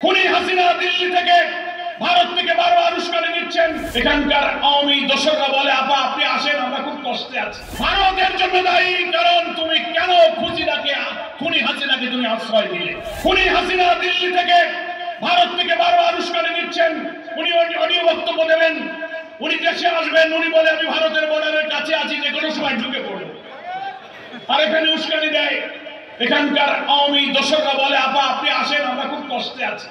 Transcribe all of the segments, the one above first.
খুনি হাসিনা দিল্লি থেকে ভারত থেকে বারবার উস্কানি দিচ্ছেন। এখানকার আওয়ামী দোসররা বলে, আপা আপনি আসেন, আমরা খুব কষ্টে আছি। ভারতের জন্য দায়ী, কারণ তুমি কেন খুনি হাসিনাকে তুমি আশ্রয় দিলে। খুনি হাসিনা দিল্লি থেকে ভারত থেকে বারবার উস্কানি দিচ্ছেন। উনি অডিও বক্তব্য দেবেন, উনি দেশে আসবেন, উনি বলে আমি ভারতের বর্ডারের কাছে আছি, যে কোনো সময় ঢুকে পড়বো। আর এখানে উস্কানি দেয় এখানকার আওয়ামী দোসররা বলে, আপা আপনি আসেন, আমরা খুব কষ্টে আছি।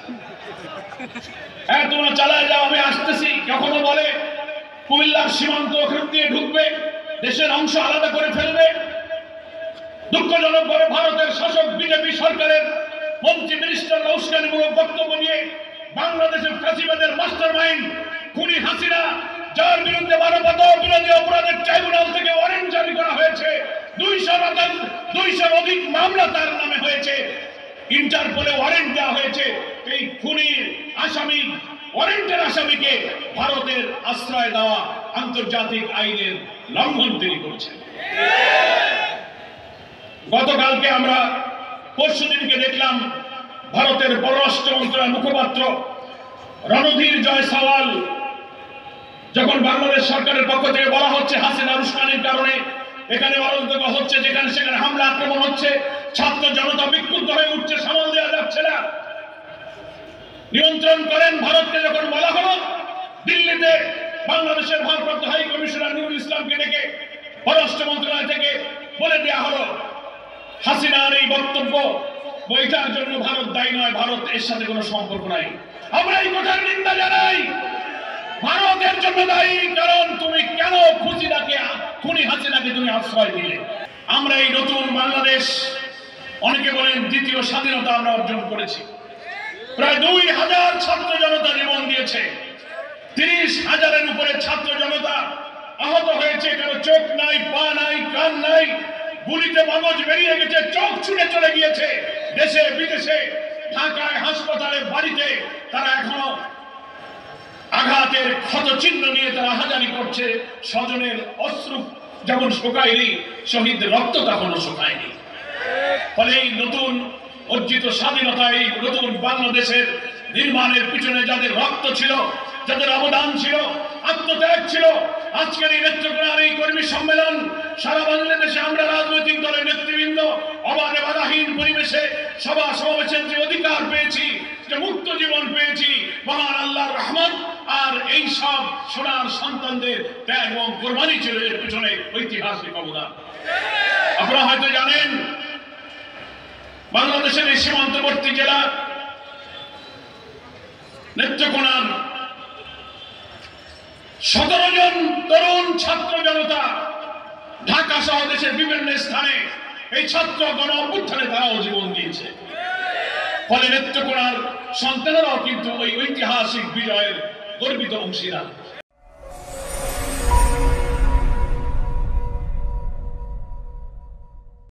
হ্যাঁ তোমরা চালায় যাও, আমি আসতেছি। কখনো বলে কুমিল্লার সীমান্ত ওখান দিয়ে ঢুকবে, দেশের অংশ আলাদা করে ফেলবে। দুঃখজনকভাবে ভারতের শাসক বিজেপি সরকারের মন্ত্রী মিনিস্টাররা উস্কানিমূলক বক্তব্য দিয়ে বাংলাদেশের ফ্যাসিবাদের মাস্টার মাইন্ড খুনি হাসিনা, যার বিরুদ্ধে মানবতা বিরোধী অপরাধের ট্রাইব্যুনাল থেকে ওয়ারেন্ট জারি করা হয়েছে, 200 অধিক মামলা তার নামে হয়েছে, ইন্টারপোলে ওয়ারেন্ট দেওয়া হয়েছে। এই খুনির আসামি, ওয়ারেন্টের আসামিকে ভারতের আশ্রয় দেওয়া আন্তর্জাতিক আইনের লঙ্ঘন তিনি করছেন। গতকালকে আমরা পরশুদিনকে দেখলাম ভারতের পররাষ্ট্র মন্ত্রণালয়ের মুখপাত্র রণধীর জয়সওয়াল, যখন বাংলাদেশ সরকারের পক্ষ থেকে বলা হচ্ছে হাসিনার উস্কানির কারণে এখানে অরাজকতা হচ্ছে, যেখানে সেখানে হামলা আক্রমণ হচ্ছে, ছাত্র জনতা বিক্ষুব্ধ হয়ে উঠছে, সামাল দেওয়া যাচ্ছে না, নিয়ন্ত্রণ করেন। ভারতকে যখন বলা হলো, দিল্লিতে বাংলাদেশের ভারপ্রাপ্ত হাই কমিশনার নুরুল ইসলামকে ডেকে পররাষ্ট্র মন্ত্রণালয় থেকে বলে দেওয়া হলো হাসিনার এই বক্তব্য বইটার জন্য ভারত দায়ী নয়, ভারত এর সাথে কোনো সম্পর্ক নাই। আমরা এই কথার নিন্দা জানাই। ভারতের জন্য দায়ী, কারণ তুমি কেন খুনি হাসিনাকে তুমি আশ্রয় দিলে। আমরা এই নতুন বাংলাদেশ, অনেকে বলেন দ্বিতীয় স্বাধীনতা আমরা অর্জন করেছি। প্রায় 2000 ছাত্র জনতা জীবন দিয়েছে, 30,000-এর উপরে ছাত্র জনতা আহত হয়েছে, কারো চোখ নাই, পা নাই, কান নাই, গুলিতে মগজ বেরিয়ে গেছে, চোখ ছুটে চলে গিয়েছে। দেশে বিদেশে, ঢাকায়, হাসপাতালে, বাড়িতে তারা এখনো আঘাতের ক্ষত চিহ্ন নিয়ে তারা হাজারি করছে। স্বজনের অশ্রু যেমন শুকায়নি, শহীদদের রক্ত তখনও শুকায়নি। ফলে এই নতুন অর্জিত স্বাধীনতা, এই নতুন বাংলাদেশের নির্মাণের পিছনে যাদের রক্ত ছিল, যাদের অবদান ছিল, আত্মত্যাগ ছিল, আজকের এই নেত্রকোনার এই কর্মী সম্মেলন, সারা বাংলাদেশে আমরা রাজনৈতিক দলের নেতৃবৃন্দ অবাধে বাধাহীন পরিবেশে সভা সমাবেশের যে অধিকার পেয়েছি, যে মুক্ত জীবন পেয়েছি, মহান আল্লাহর রহমত আর এই সব সোনার সন্তানদের ত্যাগ এবং কোরবানি ছিল এর পিছনে ঐতিহাসিক অবদান। আপনারা হয়তো জানেন, বাংলাদেশের এই সীমান্তবর্তী জেলা নেত্রকোনার 17 জন তরুণ ছাত্র জনতা ঢাকা সহ দেশের বিভিন্ন স্থানে এই ছাত্র গণ অভ্যুত্থানে তারাও জীবন দিয়েছে। ফলে নেত্রকোনার সন্তানেরাও কিন্তু ওই ঐতিহাসিক বিজয়ের গর্বিত অংশীদার।